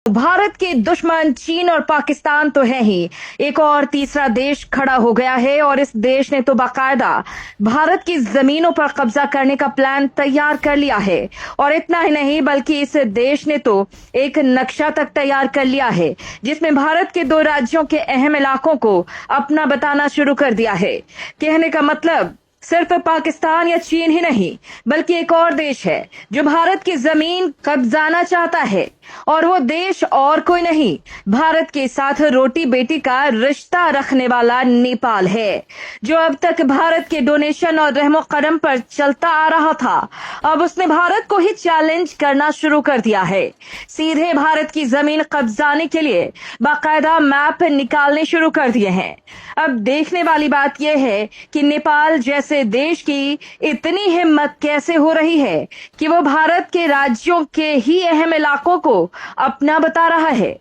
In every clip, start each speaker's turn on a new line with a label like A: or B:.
A: भारत के दुश्मन चीन और पाकिस्तान तो है ही, एक और तीसरा देश खड़ा हो गया है और इस देश ने तो बाकायदा भारत की जमीनों पर कब्जा करने का प्लान तैयार कर लिया है। और इतना ही नहीं बल्कि इस देश ने तो एक नक्शा तक तैयार कर लिया है जिसमें भारत के 2 राज्यों के अहम इलाकों को अपना बताना शुरू कर दिया है। कहने का मतलब सिर्फ पाकिस्तान या चीन ही नहीं बल्कि एक और देश है जो भारत की जमीन कब्जाना चाहता है, और वो देश और कोई नहीं, भारत के साथ रोटी बेटी का रिश्ता रखने वाला नेपाल है, जो अब तक भारत के डोनेशन और रहमो करम पर चलता आ रहा था। अब उसने भारत को ही चैलेंज करना शुरू कर दिया है। सीधे भारत की जमीन कब्जाने के लिए बाकायदा मैप निकालने शुरू कर दिए हैं। अब देखने वाली बात यह है कि नेपाल जैसे देश की इतनी हिम्मत कैसे हो रही है कि वो भारत के राज्यों के ही अहम इलाकों को अपना बता रहा है।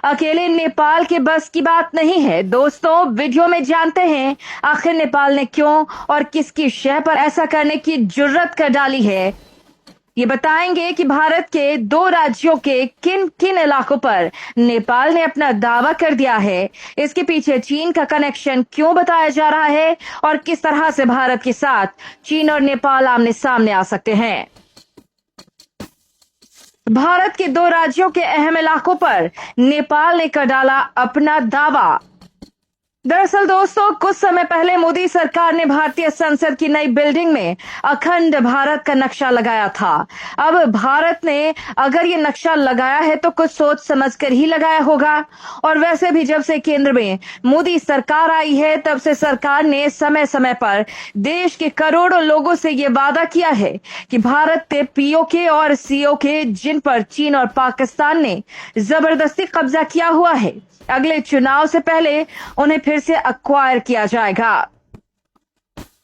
A: अकेले नेपाल के बस की बात नहीं है दोस्तों, वीडियो में जानते हैं आखिर नेपाल ने क्यों और किसकी शह पर ऐसा करने की जुर्रत कर डाली है। ये बताएंगे कि भारत के 2 राज्यों के किन किन इलाकों पर नेपाल ने अपना दावा कर दिया है, इसके पीछे चीन का कनेक्शन क्यों बताया जा रहा है और किस तरह से भारत के साथ चीन और नेपाल आमने सामने आ सकते हैं। भारत के 2 राज्यों के अहम इलाकों पर नेपाल ने कर डाला अपना दावा। दरअसल दोस्तों, कुछ समय पहले मोदी सरकार ने भारतीय संसद की नई बिल्डिंग में अखंड भारत का नक्शा लगाया था। अब भारत ने अगर ये नक्शा लगाया है तो कुछ सोच समझकर ही लगाया होगा। और वैसे भी जब से केंद्र में मोदी सरकार आई है तब से सरकार ने समय समय पर देश के करोड़ों लोगों से ये वादा किया है कि भारत के पीओके और सीओके जिन पर चीन और पाकिस्तान ने जबरदस्ती कब्जा किया हुआ है, अगले चुनाव से पहले उन्हें फिर से एक्वायर किया जाएगा।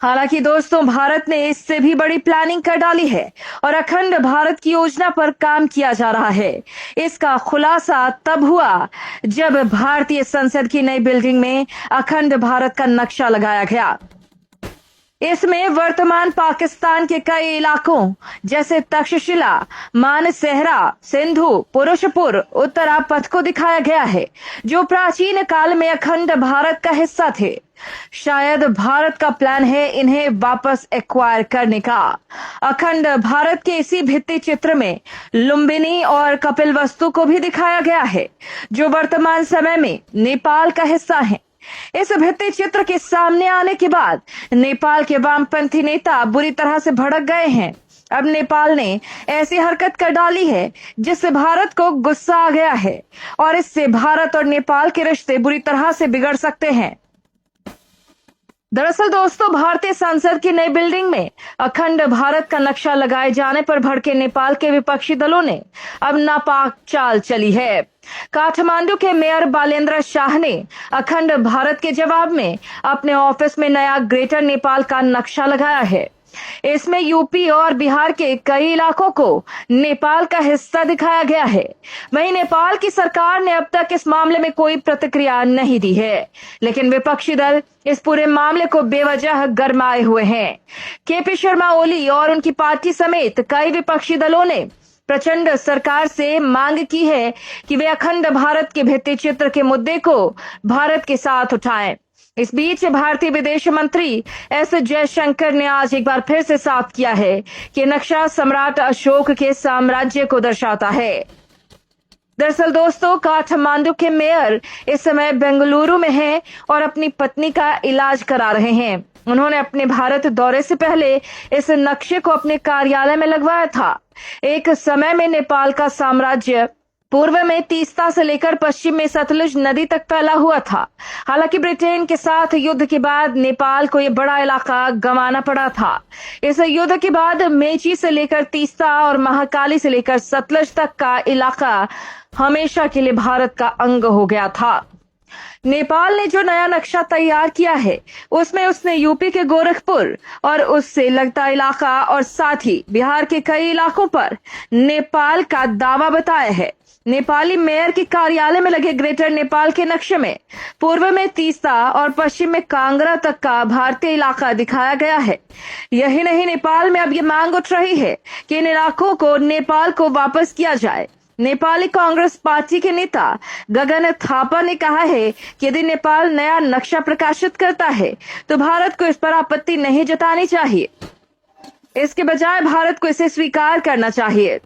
A: हालांकि दोस्तों, भारत ने इससे भी बड़ी प्लानिंग कर डाली है और अखंड भारत की योजना पर काम किया जा रहा है। इसका खुलासा तब हुआ जब भारतीय संसद की नई बिल्डिंग में अखंड भारत का नक्शा लगाया गया। इसमें वर्तमान पाकिस्तान के कई इलाकों जैसे तक्षशिला, मानसेहरा, सिंधु, पुरुषपुर, उत्तरापथ को दिखाया गया है, जो प्राचीन काल में अखंड भारत का हिस्सा थे। शायद भारत का प्लान है इन्हें वापस एक्वायर करने का। अखंड भारत के इसी भित्ति चित्र में लुम्बिनी और कपिलवस्तु को भी दिखाया गया है, जो वर्तमान समय में नेपाल का हिस्सा है। इस भित्ति चित्र के सामने आने के बाद नेपाल के वामपंथी नेता बुरी तरह से भड़क गए हैं। अब नेपाल ने ऐसी हरकत कर डाली है जिससे भारत को गुस्सा आ गया है और इससे भारत और नेपाल के रिश्ते बुरी तरह से बिगड़ सकते हैं। दरअसल दोस्तों, भारतीय संसद की नई बिल्डिंग में अखंड भारत का नक्शा लगाए जाने पर भड़के नेपाल के विपक्षी दलों ने अब नापाक चाल चली है। काठमांडू के मेयर बालेंद्र शाह ने अखंड भारत के जवाब में अपने ऑफिस में नया ग्रेटर नेपाल का नक्शा लगाया है। इसमें यूपी और बिहार के कई इलाकों को नेपाल का हिस्सा दिखाया गया है। वहीं नेपाल की सरकार ने अब तक इस मामले में कोई प्रतिक्रिया नहीं दी है, लेकिन विपक्षी दल इस पूरे मामले को बेवजह गरमाए हुए हैं। केपी शर्मा ओली और उनकी पार्टी समेत कई विपक्षी दलों ने प्रचंड सरकार से मांग की है कि वे अखंड भारत के भित्ति चित्र के मुद्दे को भारत के साथ उठाएं। इस बीच भारतीय विदेश मंत्री एस जयशंकर ने आज एक बार फिर से साफ किया है कि नक्शा सम्राट अशोक के साम्राज्य को दर्शाता है। दरअसल दोस्तों, काठमांडू के मेयर इस समय बेंगलुरु में हैं और अपनी पत्नी का इलाज करा रहे हैं। उन्होंने अपने भारत दौरे से पहले इस नक्शे को अपने कार्यालय में लगवाया था। एक समय में नेपाल का साम्राज्य पूर्व में तीस्ता से लेकर पश्चिम में सतलुज नदी तक फैला हुआ था। हालांकि ब्रिटेन के साथ युद्ध के बाद नेपाल को यह बड़ा इलाका गंवाना पड़ा था। इस युद्ध के बाद मेची से लेकर तीस्ता और महाकाली से लेकर सतलुज तक का इलाका हमेशा के लिए भारत का अंग हो गया था। नेपाल ने जो नया नक्शा तैयार किया है उसमें उसने यूपी के गोरखपुर और उससे लगता इलाका और साथ ही बिहार के कई इलाकों पर नेपाल का दावा बताया है। नेपाली मेयर के कार्यालय में लगे ग्रेटर नेपाल के नक्शे में पूर्व में तीस्ता और पश्चिम में कांगड़ा तक का भारतीय इलाका दिखाया गया है। यही नहीं, नेपाल में अब ये मांग उठ रही है कि इन इलाकों को नेपाल को वापस किया जाए। नेपाली कांग्रेस पार्टी के नेता गगन थापा ने कहा है कि यदि नेपाल नया नक्शा प्रकाशित करता है तो भारत को इस पर आपत्ति नहीं जतानी चाहिए। इसके बजाय भारत को इसे स्वीकार करना चाहिए।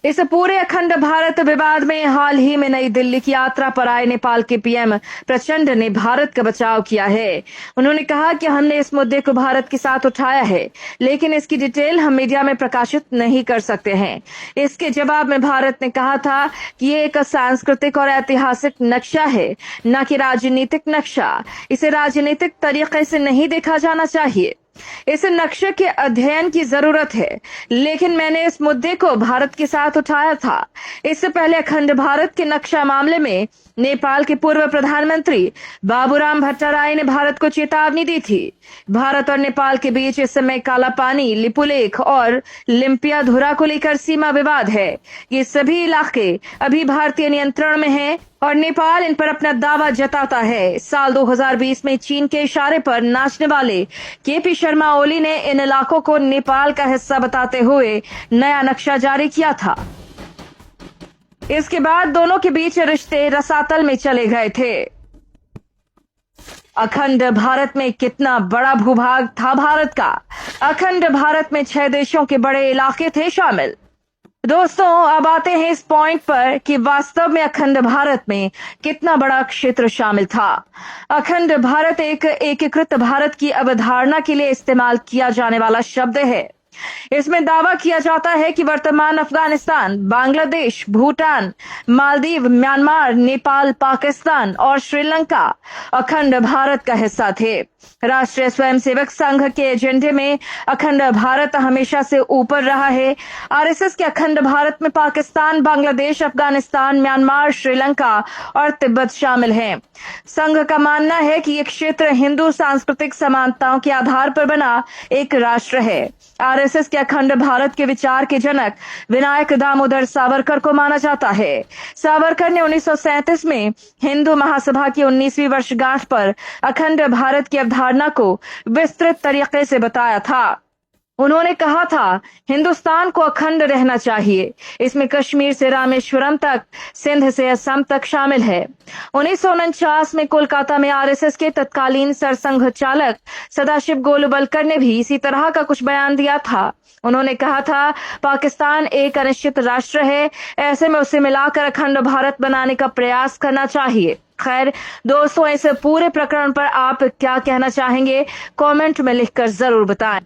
A: इस पूरे अखंड भारत विवाद में हाल ही में नई दिल्ली की यात्रा पर आए नेपाल के पीएम प्रचंड ने भारत का बचाव किया है। उन्होंने कहा कि हमने इस मुद्दे को भारत के साथ उठाया है, लेकिन इसकी डिटेल हम मीडिया में प्रकाशित नहीं कर सकते हैं। इसके जवाब में भारत ने कहा था कि ये एक सांस्कृतिक और ऐतिहासिक नक्शा है, न कि राजनीतिक नक्शा। इसे राजनीतिक तरीके से नहीं देखा जाना चाहिए। इस नक्शे के अध्ययन की जरूरत है, लेकिन मैंने इस मुद्दे को भारत के साथ उठाया था। इससे पहले अखंड भारत के नक्शा मामले में नेपाल के पूर्व प्रधानमंत्री बाबूराम भट्टराई ने भारत को चेतावनी दी थी। भारत और नेपाल के बीच इस समय काला पानी, लिपुलेख और लिम्पियाधुरा को लेकर सीमा विवाद है। ये सभी इलाके अभी भारतीय नियंत्रण में हैं और नेपाल इन पर अपना दावा जताता है। साल 2020 में चीन के इशारे पर नाचने वाले केपी शर्मा ओली ने इन इलाकों को नेपाल का हिस्सा बताते हुए नया नक्शा जारी किया था। इसके बाद दोनों के बीच रिश्ते रसातल में चले गए थे। अखंड भारत में कितना बड़ा भूभाग था भारत का। अखंड भारत में 6 देशों के बड़े इलाके थे शामिल। दोस्तों, अब आते हैं इस पॉइंट पर कि वास्तव में अखंड भारत में कितना बड़ा क्षेत्र शामिल था। अखंड भारत एक एकीकृत भारत की अवधारणा के लिए इस्तेमाल किया जाने वाला शब्द है। इसमें दावा किया जाता है कि वर्तमान अफगानिस्तान, बांग्लादेश, भूटान, मालदीव, म्यांमार, नेपाल, पाकिस्तान और श्रीलंका अखंड भारत का हिस्सा थे। राष्ट्रीय स्वयंसेवक संघ के एजेंडे में अखंड भारत हमेशा से ऊपर रहा है। आरएसएस के अखंड भारत में पाकिस्तान, बांग्लादेश, अफगानिस्तान, म्यांमार, श्रीलंका और तिब्बत शामिल हैं। संघ का मानना है कि ये क्षेत्र हिंदू सांस्कृतिक समानताओं के आधार पर बना एक राष्ट्र है। आरएसएस के अखंड भारत के विचार के जनक विनायक दामोदर सावरकर को माना जाता है। सावरकर ने 1937 में हिंदू महासभा की 19वीं वर्षगांठ पर अखंड भारत की अवधारणा को विस्तृत तरीके से बताया था। उन्होंने कहा था, हिंदुस्तान को अखंड रहना चाहिए। इसमें कश्मीर से रामेश्वरम तक, सिंध से असम तक शामिल है। 1949 में कोलकाता में आरएसएस के तत्कालीन सरसंघ चालक सदाशिव गोलवलकर ने भी इसी तरह का कुछ बयान दिया था। उन्होंने कहा था, पाकिस्तान एक अनिश्चित राष्ट्र है, ऐसे में उसे मिलाकर अखंड भारत बनाने का प्रयास करना चाहिए। खैर दोस्तों, इस पूरे प्रकरण पर आप क्या कहना चाहेंगे, कमेंट में लिखकर जरूर बताएं।